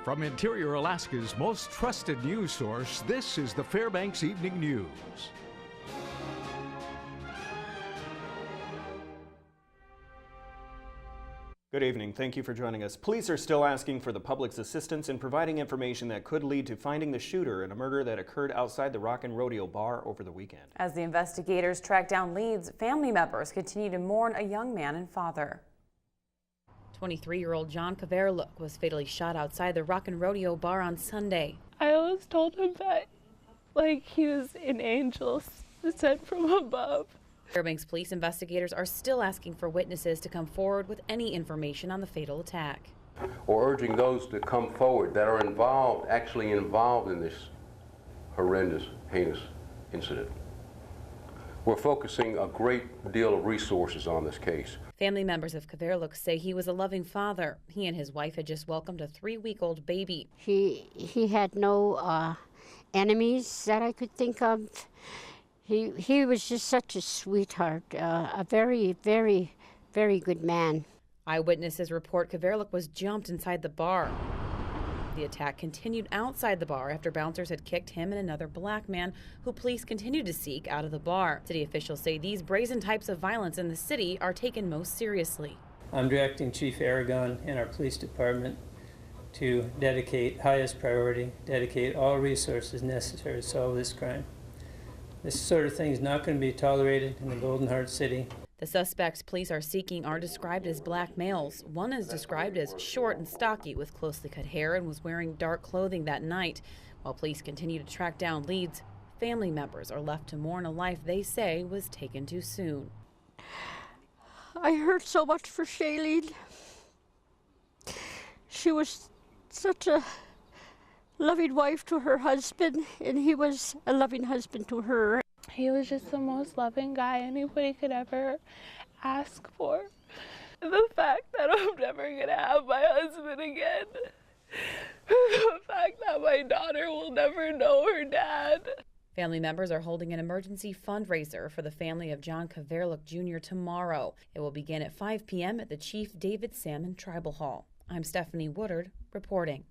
From Interior Alaska's most trusted news source, this is the Fairbanks Evening News. Good evening. Thank you for joining us. Police are still asking for the public's assistance in providing information that could lead to finding the shooter in a murder that occurred outside the Rock and Rodeo bar over the weekend. As the investigators track down leads, family members continue to mourn a young man and father. 23-year-old John Kaverluk was fatally shot outside the Rock and Rodeo bar on Sunday. I always told him that, he was an angel sent from above. Fairbanks police investigators are still asking for witnesses to come forward with any information on the fatal attack. Or urging those to come forward that are actually involved in this horrendous, heinous incident. We're focusing a great deal of resources on this case. Family members of Kaverluk say he was a loving father. He and his wife had just welcomed a 3-week-old baby. He had no enemies that I could think of. He was just such a sweetheart, a very, very, very good man. Eyewitnesses report Kaverluk was jumped inside the bar. The attack continued outside the bar after bouncers had kicked him and another black man who police continued to seek out of the bar. City officials say these brazen types of violence in the city are taken most seriously. I'm directing Chief Aragon and our police department to dedicate all resources necessary to solve this crime. This sort of thing is not going to be tolerated in the Golden Heart City. The suspects police are seeking are described as black males. One is described as short and stocky with closely cut hair and was wearing dark clothing that night. While police continue to track down leads, family members are left to mourn a life they say was taken too soon. I hurt so much for Shailene. She was such a loving wife to her husband, and he was a loving husband to her. He was just the most loving guy anybody could ever ask for. The fact that I'm never going to have my husband again. The fact that my daughter will never know her dad. Family members are holding an emergency fundraiser for the family of John Kaverluk Jr. tomorrow. It will begin at 5 p.m. at the Chief David Salmon Tribal Hall. I'm Stephanie Woodard reporting.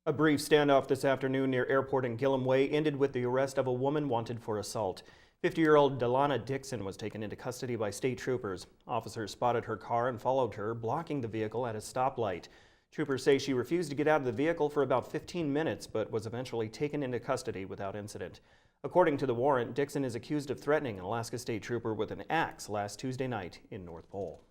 A brief standoff this afternoon near Airport and Gillum Way ended with the arrest of a woman wanted for assault. 50-year-old Delana Dixon was taken into custody by state troopers. Officers spotted her car and followed her, blocking the vehicle at a stoplight. Troopers say she refused to get out of the vehicle for about 15 minutes, but was eventually taken into custody without incident. According to the warrant, Dixon is accused of threatening an Alaska state trooper with an axe last Tuesday night in North Pole.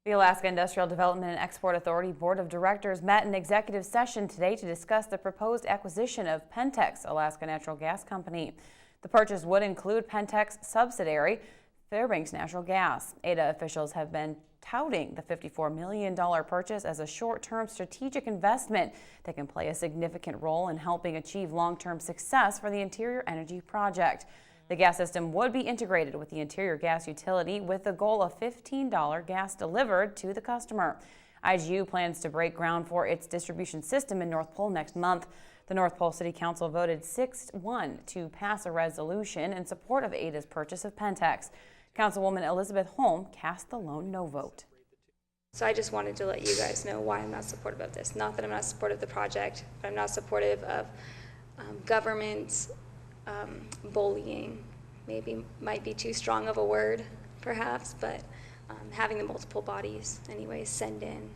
The Alaska Industrial Development and Export Authority Board of Directors met in executive session today to discuss the proposed acquisition of Pentex, Alaska Natural Gas Company. The purchase would include Pentex subsidiary, Fairbanks Natural Gas. ADA officials have been touting the $54 million purchase as a short-term strategic investment that can play a significant role in helping achieve long-term success for the Interior Energy Project. The gas system would be integrated with the Interior Gas Utility with the goal of $15 gas delivered to the customer. IGU plans to break ground for its distribution system in North Pole next month. The North Pole City Council voted 6-1 to pass a resolution in support of ADA's purchase of Pentex. Councilwoman Elizabeth Holm cast the lone no vote. So I just wanted to let you guys know why I'm not supportive of this. Not that I'm not supportive of the project, but I'm not supportive of government bullying. Maybe might be too strong of a word, perhaps, but having the multiple bodies anyways send in.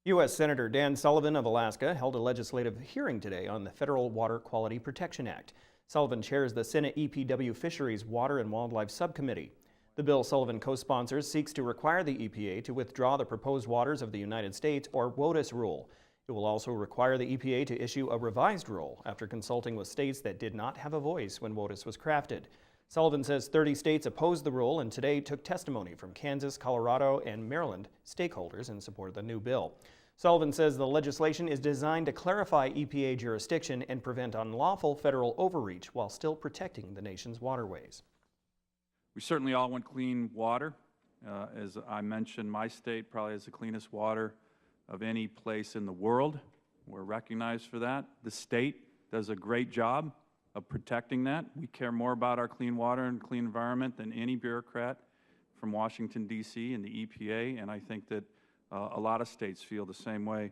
U.S. Senator Dan Sullivan of Alaska held a legislative hearing today on the Federal Water Quality Protection Act. Sullivan chairs the Senate EPW Fisheries, Water and Wildlife Subcommittee. The bill Sullivan co-sponsors seeks to require the EPA to withdraw the proposed waters of the United States, or WOTUS rule. It will also require the EPA to issue a revised rule after consulting with states that did not have a voice when WOTUS was crafted. Sullivan says 30 states opposed the rule and today took testimony from Kansas, Colorado, and Maryland stakeholders in support of the new bill. Sullivan says the legislation is designed to clarify EPA jurisdiction and prevent unlawful federal overreach while still protecting the nation's waterways. We certainly all want clean water. As I mentioned, my state probably has the cleanest water of any place in the world. We're recognized for that. The state does a great job of protecting that. We care more about our clean water and clean environment than any bureaucrat from Washington, D.C. and the EPA, and I think that a lot of states feel the same way.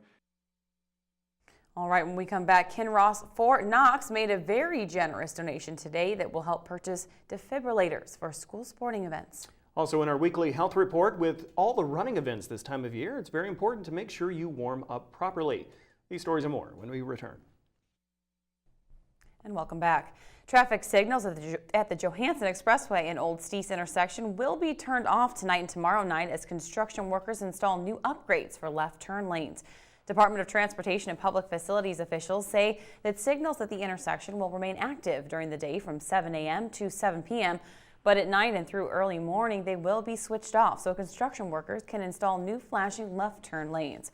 All right, when we come back, Kinross Fort Knox made a very generous donation today that will help purchase defibrillators for school sporting events. Also in our weekly health report, with all the running events this time of year, it's very important to make sure you warm up properly. These stories and more when we return. And welcome back. Traffic signals at the Johansson Expressway and Old Steese intersection will be turned off tonight and tomorrow night as construction workers install new upgrades for left turn lanes. Department of Transportation and Public Facilities officials say that signals at the intersection will remain active during the day from 7 a.m. to 7 p.m., but at night and through early morning they will be switched off so construction workers can install new flashing left turn lanes.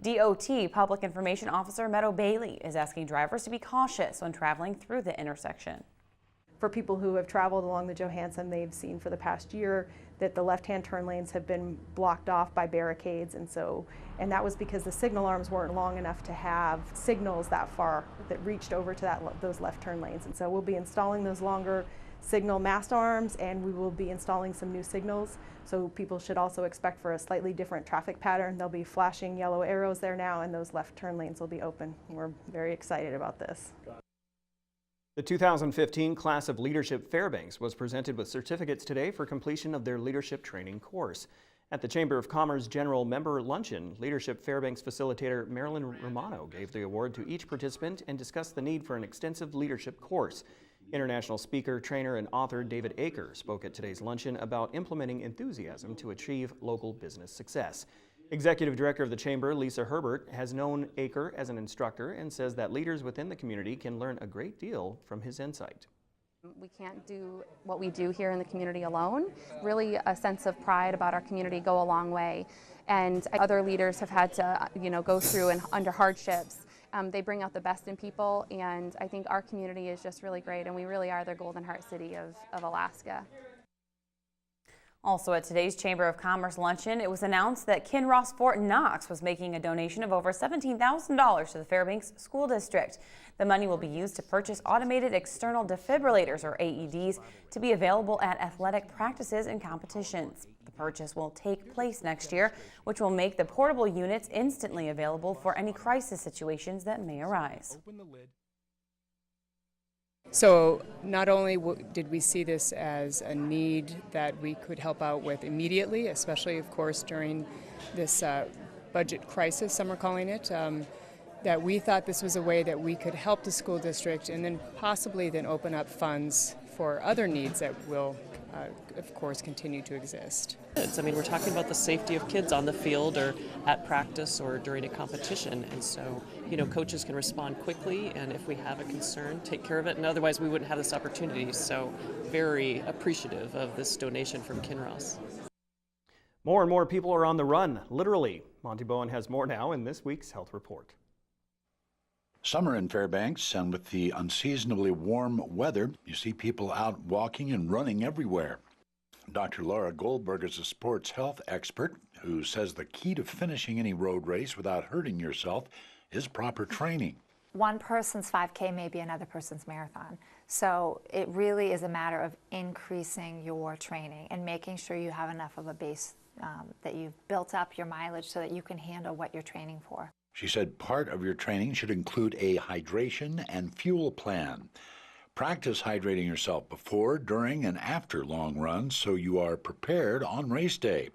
DOT Public Information Officer Meadow Bailey is asking drivers to be cautious when traveling through the intersection. For people who have traveled along the Johansson, they've seen for the past year that the left-hand turn lanes have been blocked off by barricades, and that was because the signal arms weren't long enough to have signals that far that reached over to those left turn lanes. And so we'll be installing those longer signal mast arms, and we will be installing some new signals. So people should also expect for a slightly different traffic pattern. There'll be flashing yellow arrows there now, and those left turn lanes will be open. We're very excited about this. The 2015 class of Leadership Fairbanks was presented with certificates today for completion of their leadership training course. At the Chamber of Commerce General Member Luncheon, Leadership Fairbanks facilitator Marilyn Romano gave the award to each participant and discussed the need for an extensive leadership course. International speaker, trainer, and author David Aker spoke at today's luncheon about implementing enthusiasm to achieve local business success. Executive Director of the Chamber, Lisa Herbert, has known Aker as an instructor and says that leaders within the community can learn a great deal from his insight. We can't do what we do here in the community alone. Really a sense of pride about our community go a long way. And other leaders have had to, go through and under hardships. They bring out the best in people, and I think our community is just really great, and we really are the Golden Heart City of Alaska. Also at today's Chamber of Commerce luncheon, it was announced that Kinross Fort Knox was making a donation of over $17,000 to the Fairbanks School District. The money will be used to purchase automated external defibrillators, or AEDs, to be available at athletic practices and competitions. The purchase will take place next year, which will make the portable units instantly available for any crisis situations that may arise. So not only did we see this as a need that we could help out with immediately, especially, of course, during this budget crisis, some are calling it, that we thought this was a way that we could help the school district and then possibly then open up funds for other needs that will, of course, continue to exist. I mean, we're talking about the safety of kids on the field or at practice or during a competition, and so, coaches can respond quickly, and if we have a concern, take care of it, and otherwise we wouldn't have this opportunity. So very appreciative of this donation from Kinross. More and more people are on the run, literally. Monty Bowen has more now in this week's Health Report. Summer in Fairbanks, and with the unseasonably warm weather, you see people out walking and running everywhere. Dr. Laura Goldberg is a sports health expert who says the key to finishing any road race without hurting yourself is proper training. One person's 5K may be another person's marathon. So it really is a matter of increasing your training and making sure you have enough of a base that you've built up your mileage so that you can handle what you're training for. She said part of your training should include a hydration and fuel plan. Practice hydrating yourself before, during, and after long runs so you are prepared on race day.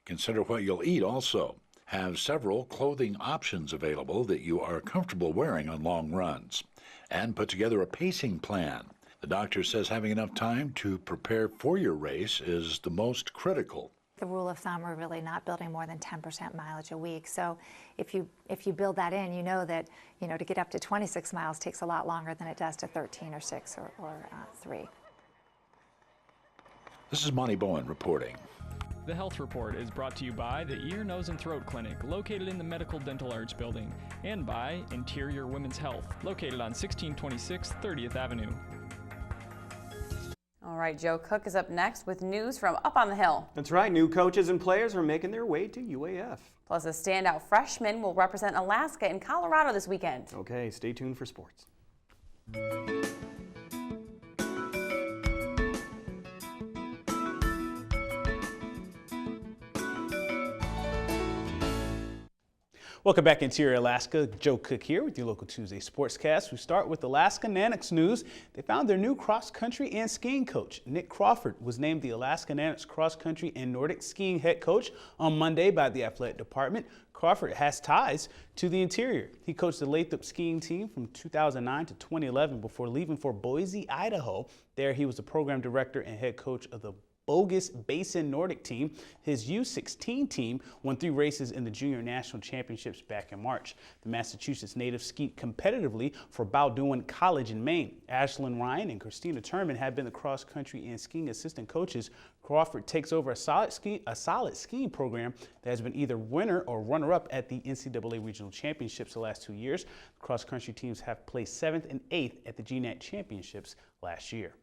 Consider what you'll eat also. Have several clothing options available that you are comfortable wearing on long runs. And put together a pacing plan. The doctor says having enough time to prepare for your race is the most critical. The rule of thumb, we're really not building more than 10% mileage a week. So if you build that in, you know that to get up to 26 miles takes a lot longer than it does to 13 or 6 or 3. This is Monty Bowen reporting. The Health Report is brought to you by the Ear, Nose, and Throat Clinic, located in the Medical Dental Arts Building, and by Interior Women's Health, located on 1626 30th Avenue. All right, Joe Cook is up next with news from up on the hill. That's right, new coaches and players are making their way to UAF. Plus, a standout freshman will represent Alaska and Colorado this weekend. Okay, stay tuned for sports. Welcome back, Interior Alaska. Joe Cook here with your local Tuesday Sportscast. We start with Alaska Nanooks news. They found their new cross-country and skiing coach. Nick Crawford was named the Alaska Nanooks cross-country and Nordic skiing head coach on Monday by the athletic department. Crawford has ties to the interior. He coached the Lathrop skiing team from 2009 to 2011 before leaving for Boise, Idaho. There he was the program director and head coach of the Bogus Basin Nordic team. His U16 team won 3 races in the Junior National Championships back in March. The Massachusetts native skied competitively for Bowdoin College in Maine. Ashlyn Ryan and Christina Turman have been the cross-country and skiing assistant coaches. Crawford takes over a solid skiing program that has been either winner or runner-up at the NCAA Regional Championships the last 2 years. Cross-country teams have placed 7th and 8th at the GNAT Championships last year.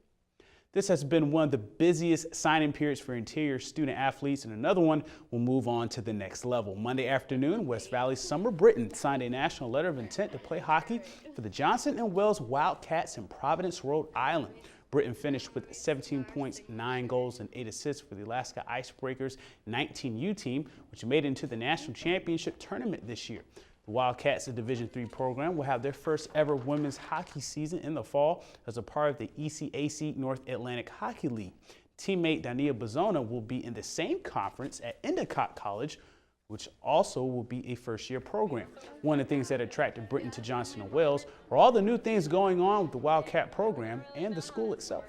This has been one of the busiest signing periods for interior student athletes, and another one will move on to the next level. Monday afternoon, West Valley's Summer Britton signed a national letter of intent to play hockey for the Johnson & Wales Wildcats in Providence, Rhode Island. Britton finished with 17 points, 9 goals, and 8 assists for the Alaska Icebreakers 19U team, which made it into the national championship tournament this year. The Wildcats, a Division III program, will have their first ever women's hockey season in the fall as a part of the ECAC North Atlantic Hockey League. Teammate Dania Bazona will be in the same conference at Endicott College, which also will be a first-year program. One of the things that attracted Britton to Johnson & Wales were all the new things going on with the Wildcat program and the school itself.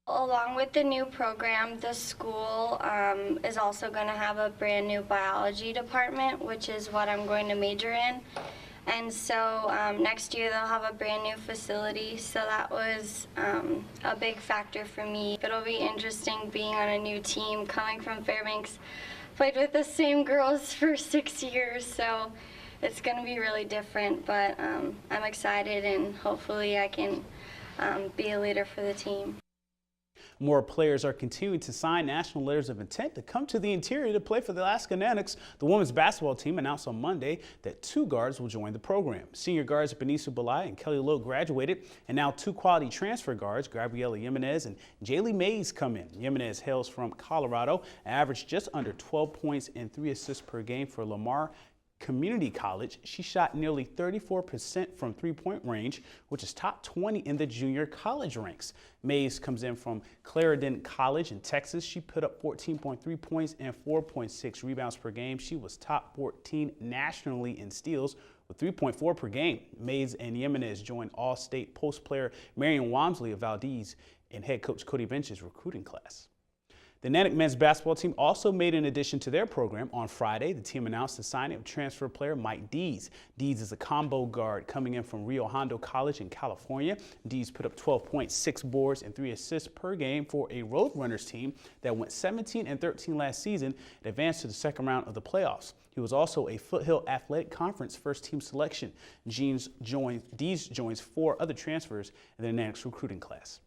Along with the new program, the school is also going to have a brand new biology department, which is what I'm going to major in. And so next year they'll have a brand new facility, so that was a big factor for me. It'll be interesting being on a new team, coming from Fairbanks. Played with the same girls for 6 years, so it's going to be really different, but I'm excited and hopefully I can be a leader for the team. More players are continuing to sign national letters of intent to come to the interior to play for the Alaska Nanooks. The women's basketball team announced on Monday that 2 guards will join the program. Senior guards Benicia Belay and Kelly Lowe graduated, and now 2 quality transfer guards, Gabriela Jimenez and Jaylee Mays, come in. Jimenez hails from Colorado, averaged just under 12 points and 3 assists per game for Lamar Community College. She shot nearly 34% from three-point range, which is top 20 in the junior college ranks. Mays comes in from Clarendon College in Texas. She put up 14.3 points and 4.6 rebounds per game. She was top 14 nationally in steals with 3.4 per game. Mays and Jimenez joined All-State post player Marion Walmsley of Valdez and head coach Cody Bench's recruiting class. The Natick men's basketball team also made an addition to their program. On Friday, the team announced the signing of transfer player Mike Dees. Dees is a combo guard coming in from Rio Hondo College in California. Dees put up 12 points, 6 boards, and 3 assists per game for a Roadrunners team that went 17-13 last season and advanced to the second round of the playoffs. He was also a Foothill Athletic Conference first-team selection. Dees joins 4 other transfers in the Natick's recruiting class.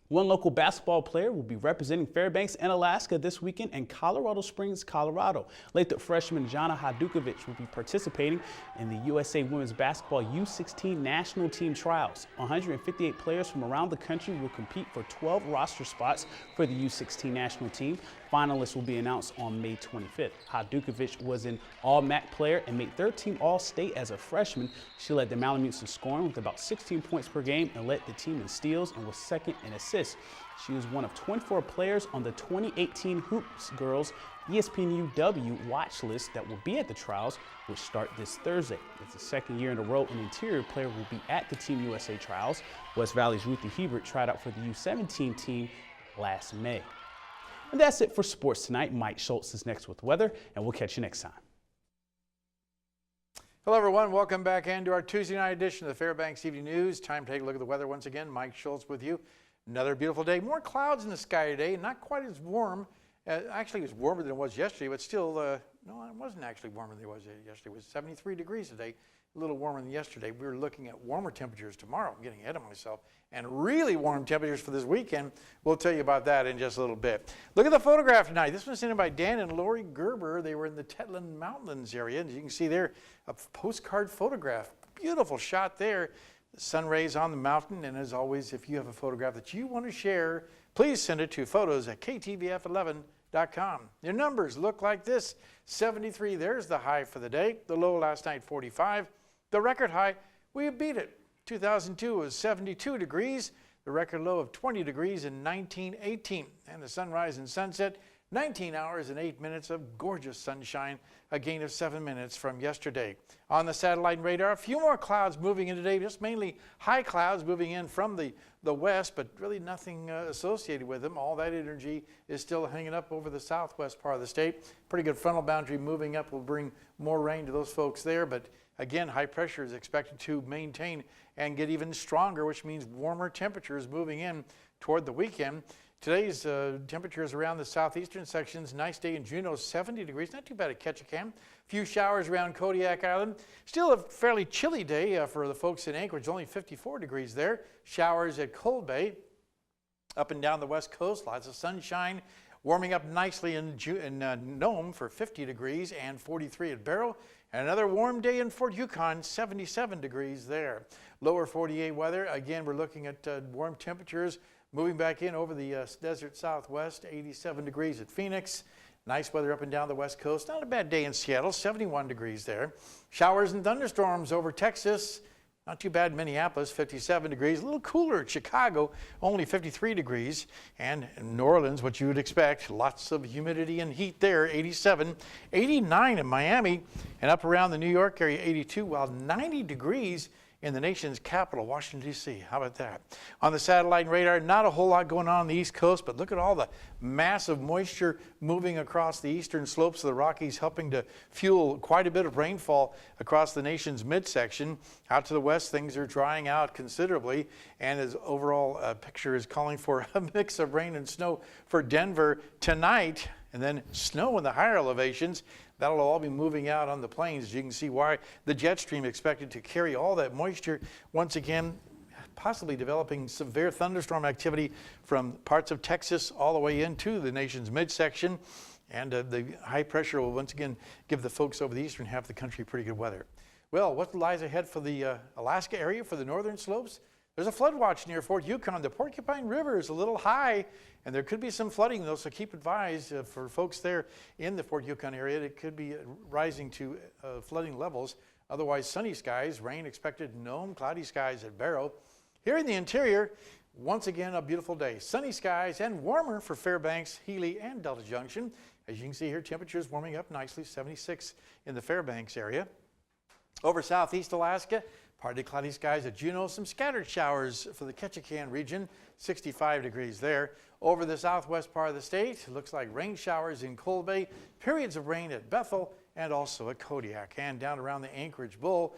One local basketball player will be representing Fairbanks and Alaska this weekend in Colorado Springs, Colorado. Lathrop freshman Jana Hadukovic will be participating in the USA Women's Basketball U16 National Team Trials. 158 players from around the country will compete for 12 roster spots for the U16 National Team. Finalists will be announced on May 25th. Hadukovic was an All-MAC player and made 13 All-State as a freshman. She led the Malamutes in scoring with about 16 points per game and led the team in steals and was second in assists. She was one of 24 players on the 2018 Hoops Girls ESPNUW watch list that will be at the trials, which start this Thursday. It's the second year in a row an interior player will be at the Team USA trials. West Valley's Ruthie Hebert tried out for the U17 team last May. And that's it for sports tonight. Mike Schultz is next with weather, and we'll catch you next time. Hello, everyone. Welcome back into our Tuesday night edition of the Fairbanks Evening News. Time to take a look at the weather once again. Mike Schultz with you. Another beautiful day. More clouds in the sky today. Not quite as warm. Actually, it was warmer than it was yesterday, but still, no, it wasn't actually warmer than it was yesterday. It was 73 degrees today, a little warmer than yesterday. We were looking at warmer temperatures tomorrow. I'm getting ahead of myself. And really warm temperatures for this weekend. We'll tell you about that in just a little bit. Look at the photograph tonight. This was sent in by Dan and Lori Gerber. They were in the Tetland Mountains area. And as you can see there, a postcard photograph. Beautiful shot there. The sun rays on the mountain. And as always, if you have a photograph that you want to share, please send it to photos@ktvf11.com. Your numbers look like this. 73, there's the high for the day. The low last night, 45. The record high, we beat it. 2002 was 72 degrees. The record low of 20 degrees in 1918. And the sunrise and sunset, 19 hours and 8 minutes of gorgeous sunshine, a gain of 7 minutes from yesterday. On the satellite radar, a few more clouds moving in today, just mainly high clouds moving in from the west, but really nothing associated with them. All that energy is still hanging up over the southwest part of the state. Pretty good frontal boundary moving up will bring more rain to those folks there, but again, high pressure is expected to maintain and get even stronger, which means warmer temperatures moving in toward the weekend. Today's temperatures around the southeastern sections, nice day in Juneau, 70 degrees, not too bad at Ketchikan. Few showers around Kodiak Island. Still a fairly chilly day for the folks in Anchorage, only 54 degrees there. Showers at Cold Bay, up and down the west coast, lots of sunshine. Warming up nicely in Nome for 50 degrees and 43 at Barrow. And another warm day in Fort Yukon, 77 degrees there. Lower 48 weather, again, we're looking at warm temperatures moving back in over the desert southwest, 87 degrees at Phoenix. Nice weather up and down the west coast. Not a bad day in Seattle, 71 degrees there. Showers and thunderstorms over Texas. Not too bad in Minneapolis, 57 degrees. A little cooler at Chicago, only 53 degrees. And in New Orleans, what you would expect, lots of humidity and heat there, 87. 89 in Miami, and up around the New York area, 82, while 90 degrees in the nation's capital, Washington, D.C. How about that? On the satellite radar, not a whole lot going on the East Coast, but look at all the massive moisture moving across the eastern slopes of the Rockies, helping to fuel quite a bit of rainfall across the nation's midsection. Out to the west, things are drying out considerably, and as overall picture is calling for a mix of rain and snow for Denver tonight, and then snow in the higher elevations. That'll all be moving out on the plains. As you can see why the jet stream expected to carry all that moisture. Once again, possibly developing severe thunderstorm activity from parts of Texas all the way into the nation's midsection. And the high pressure will once again give the folks over the eastern half of the country pretty good weather. Well, what lies ahead for the Alaska area, for the northern slopes? There's a flood watch near Fort Yukon. The Porcupine River is a little high, and there could be some flooding, though, so keep advised for folks there in the Fort Yukon area. It could be rising to flooding levels. Otherwise, sunny skies, rain expected in Nome, cloudy skies at Barrow. Here in the interior, once again, a beautiful day. Sunny skies and warmer for Fairbanks, Healy, and Delta Junction. As you can see here, temperatures warming up nicely, 76 in the Fairbanks area. Over southeast Alaska, partly cloudy skies at Juneau, some scattered showers for the Ketchikan region, 65 degrees there. Over the southwest part of the state, it looks like rain showers in Cold Bay, periods of rain at Bethel, and also at Kodiak. And down around the Anchorage Bowl,